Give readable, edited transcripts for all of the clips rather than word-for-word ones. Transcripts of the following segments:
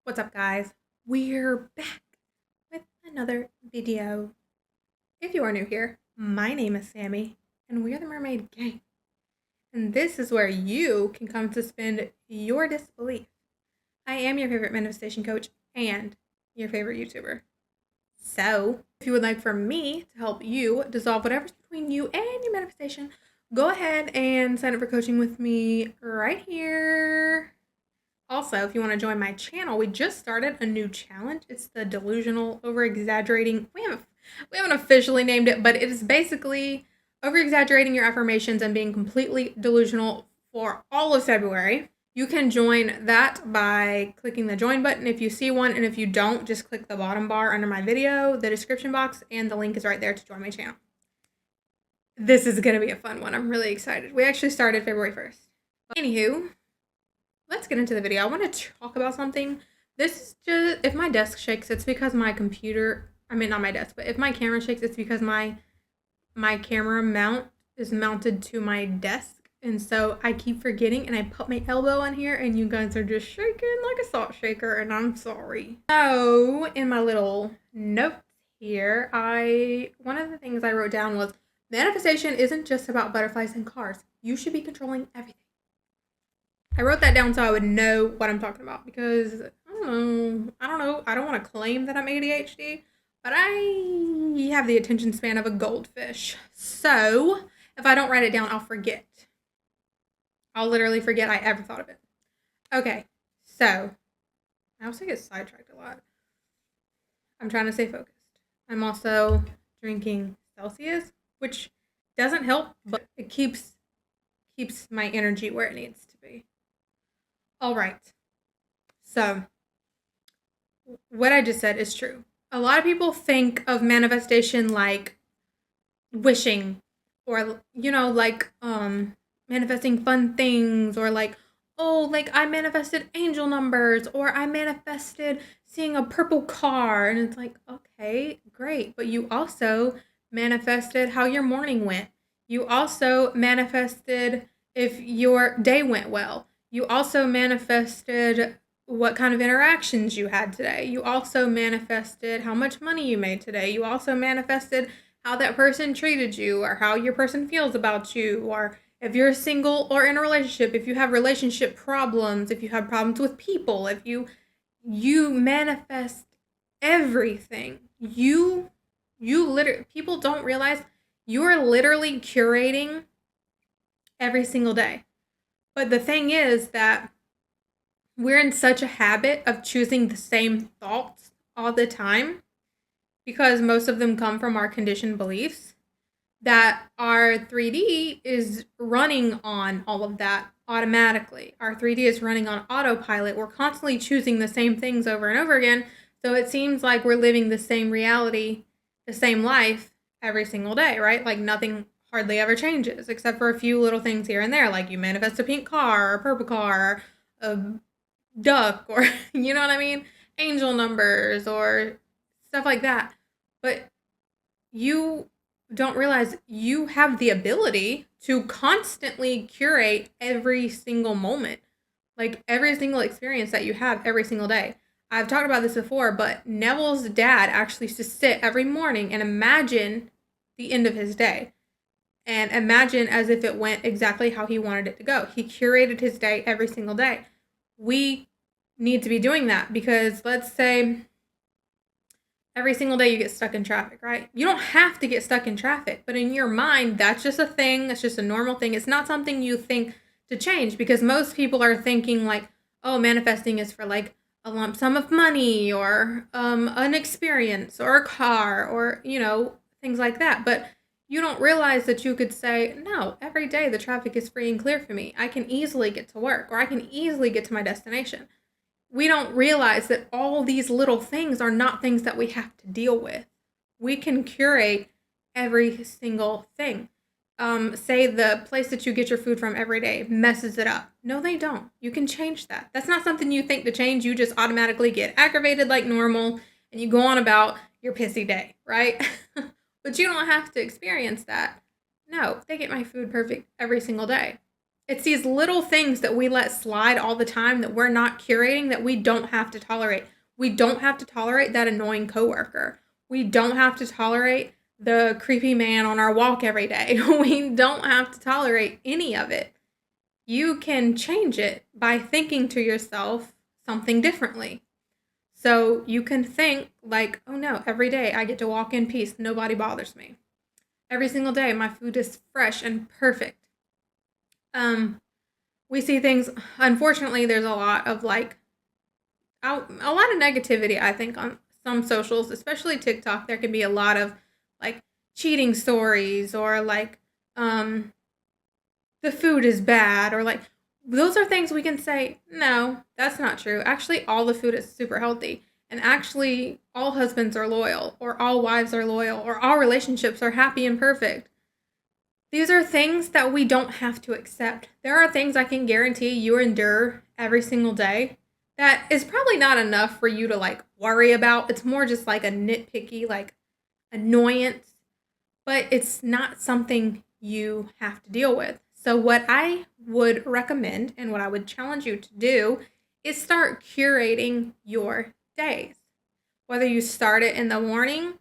What's up, guys? We're back with another video. If you are new here, my name is Sammy, and we are the Mermaid Gang. And this is where you can come to suspend your disbelief. I am your favorite manifestation coach and your favorite YouTuber. So, if you would like for me to help you dissolve whatever's between you and your manifestation, go ahead and sign up for coaching with me right here. Also, if you want to join my channel, we just started a new challenge. It's the delusional over-exaggerating. We haven't officially named it, but it is basically over-exaggerating your affirmations and being completely delusional for all of February. You can join that by clicking the join button if you see one, and if you don't, just click the bottom bar under my video, the description box, and the link is right there to join my channel. This is going to be a fun one. I'm really excited. We actually started February 1st. But anywho, let's get into the video. I want to talk about something. This is just, if my desk shakes, it's because my computer, I mean, not my desk, but if my camera shakes, it's because my camera mount is mounted to my desk. And so I keep forgetting, and I put my elbow on here, and you guys are just shaking like a salt shaker, and I'm sorry. So in my little notes here, one of the things I wrote down was, manifestation isn't just about butterflies and cars. You should be controlling everything. I wrote that down so I would know what I'm talking about, because I don't know. I don't want to claim that I'm ADHD, but I have the attention span of a goldfish. So if I don't write it down, I'll forget. I'll literally forget I ever thought of it. Okay, so I also get sidetracked a lot. I'm trying to stay focused. I'm also drinking Celsius, which doesn't help, but it keeps my energy where it needs to be. All right. So what I just said is true. A lot of people think of manifestation like wishing, or like manifesting fun things, or like, oh, like I manifested angel numbers, or I manifested seeing a purple car, and it's like, okay, great, but you also manifested how your morning went. You also manifested if your day went well. You also manifested what kind of interactions you had today. You also manifested how much money you made today. You also manifested how that person treated you, or how your person feels about you, or if you're single or in a relationship, if you have relationship problems, if you have problems with people, if you manifest everything. You literally, people don't realize you are literally curating every single day. But the thing is that we're in such a habit of choosing the same thoughts all the time, because most of them come from our conditioned beliefs, that our 3D is running on all of that automatically. Our 3D is running on autopilot. We're constantly choosing the same things over and over again. So it seems like we're living the same reality, the same life every single day, right? Like nothing hardly ever changes, except for a few little things here and there. Like you manifest a pink car, or a purple car, or a duck, or you know what I mean? Angel numbers, or stuff like that. But you don't realize you have the ability to constantly curate every single moment, like every single experience that you have every single day. I've talked about this before, but Neville's dad actually used to sit every morning and imagine the end of his day, and imagine as if it went exactly how he wanted it to go. He curated his day every single day. We need to be doing that, because let's say every single day you get stuck in traffic, right? You don't have to get stuck in traffic, but in your mind, that's just a thing. It's just a normal thing. It's not something you think to change, because most people are thinking like, oh, manifesting is for like a lump sum of money, or an experience, or a car, or, things like that. But you don't realize that you could say, no, every day the traffic is free and clear for me. I can easily get to work, or I can easily get to my destination. We don't realize that all these little things are not things that we have to deal with. We can curate every single thing. Say the place that you get your food from every day messes it up. No, they don't. You can change that. That's not something you think to change. You just automatically get aggravated like normal, and you go on about your pissy day, right? But you don't have to experience that. No, they get my food perfect every single day. It's these little things that we let slide all the time that we're not curating that we don't have to tolerate. We don't have to tolerate that annoying coworker. We don't have to tolerate the creepy man on our walk every day. We don't have to tolerate any of it. You can change it by thinking to yourself something differently. So you can think like, oh no, every day I get to walk in peace. Nobody bothers me. Every single day my food is fresh and perfect. We see things, unfortunately, there's a lot of like, a lot of negativity, I think, on some socials, especially TikTok. There can be a lot of like cheating stories or like, the food is bad or like, those are things we can say, no, that's not true. Actually, all the food is super healthy. And actually, all husbands are loyal, or all wives are loyal, or all relationships are happy and perfect. These are things that we don't have to accept. There are things I can guarantee you endure every single day that is probably not enough for you to like worry about. It's more just like a nitpicky, like annoyance, but it's not something you have to deal with. So, what I would recommend and what I would challenge you to do is start curating your days. Whether you start it in the morning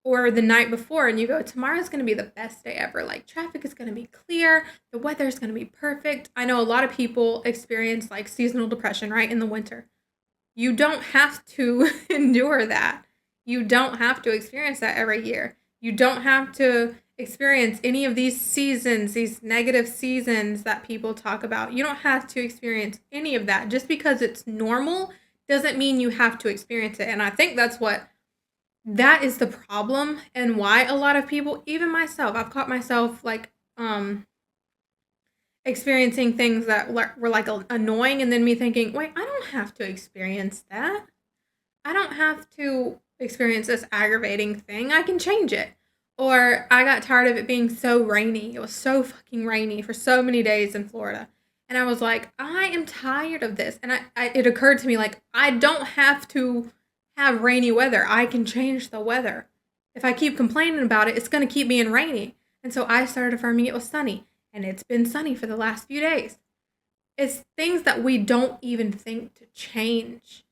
or the night before and you go, tomorrow's going to be the best day ever. Like, traffic is going to be clear, the weather is going to be perfect. I know a lot of people experience like seasonal depression, right, in the winter. You don't have to endure that. You don't have to experience that every year. You don't have to experience any of these seasons, these negative seasons that people talk about. You don't have to experience any of that. Just because it's normal doesn't mean you have to experience it. And I think that is the problem and why a lot of people, even myself, I've caught myself like experiencing things that were like annoying, and then me thinking, wait, I don't have to experience that. I don't have to experience this aggravating thing. I can change it. Or I got tired of it being so rainy. It was so fucking rainy for so many days in Florida. And I was like, I am tired of this. And it occurred to me, like, I don't have to have rainy weather. I can change the weather. If I keep complaining about it, it's going to keep being rainy. And so I started affirming it was sunny. And it's been sunny for the last few days. It's things that we don't even think to change.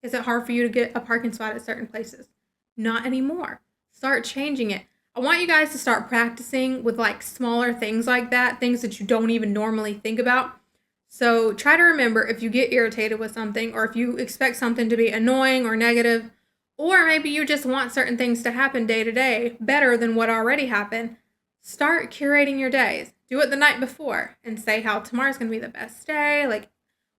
Is it hard for you to get a parking spot at certain places? Not anymore. Start changing it. I want you guys to start practicing with like smaller things like that, things that you don't even normally think about. So try to remember, if you get irritated with something, or if you expect something to be annoying or negative, or maybe you just want certain things to happen day to day better than what already happened, start curating your days. Do it the night before and say how tomorrow's going to be the best day, like,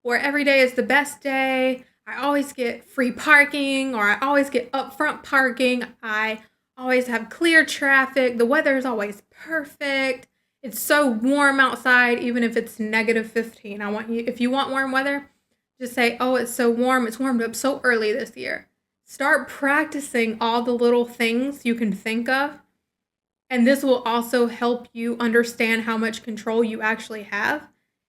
or every day is the best day. I always get free parking, or I always get upfront parking. I always have clear traffic. The weather is always perfect. It's so warm outside, even if it's negative 15. I want you, if you want warm weather, just say, oh, it's so warm. It's warmed up so early this year. Start practicing all the little things you can think of. And this will also help you understand how much control you actually have.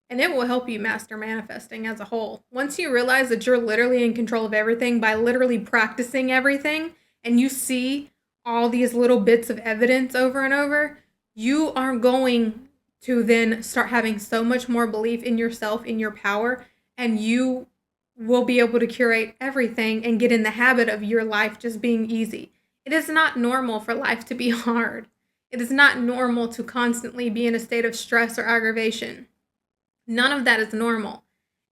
And it will help you master manifesting as a whole. Once you realize that you're literally in control of everything by literally practicing everything, and you see all these little bits of evidence over and over, you are going to then start having so much more belief in yourself, in your power, and you will be able to curate everything and get in the habit of your life just being easy. It is not normal for life to be hard. It is not normal to constantly be in a state of stress or aggravation. None of that is normal.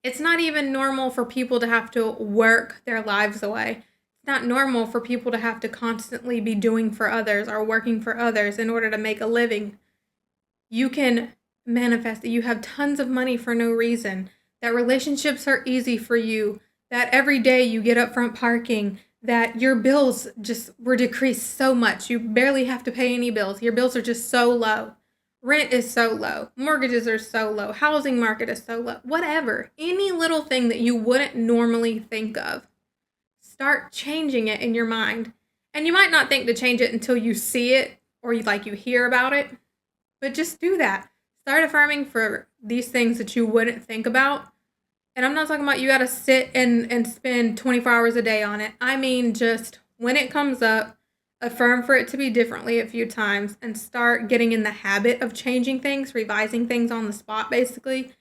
It's not even normal for people to have to work their lives away. It's not normal for people to have to constantly be doing for others or working for others in order to make a living. You can manifest that you have tons of money for no reason, that relationships are easy for you, that every day you get upfront parking, that your bills just were decreased so much. You barely have to pay any bills. Your bills are just so low. Rent is so low. Mortgages are so low. Housing market is so low. Whatever. Any little thing that you wouldn't normally think of, start changing it in your mind. And you might not think to change it until you see it or you hear about it. But just do that. Start affirming for these things that you wouldn't think about. And I'm not talking about you got to sit and spend 24 hours a day on it. I mean, just when it comes up, affirm for it to be differently a few times, and start getting in the habit of changing things, revising things on the spot, basically.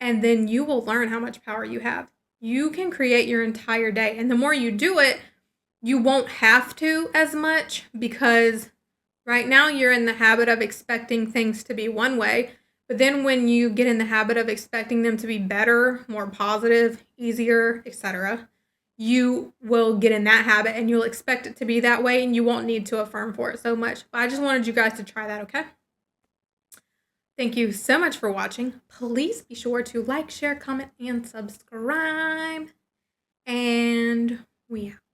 And then you will learn how much power you have. You can create your entire day. And the more you do it, you won't have to as much, because right now you're in the habit of expecting things to be one way. But then when you get in the habit of expecting them to be better, more positive, easier, etc., you will get in that habit and you'll expect it to be that way, and you won't need to affirm for it so much. But I just wanted you guys to try that, okay? Thank you so much for watching. Please be sure to like, share, comment, and subscribe. And we out.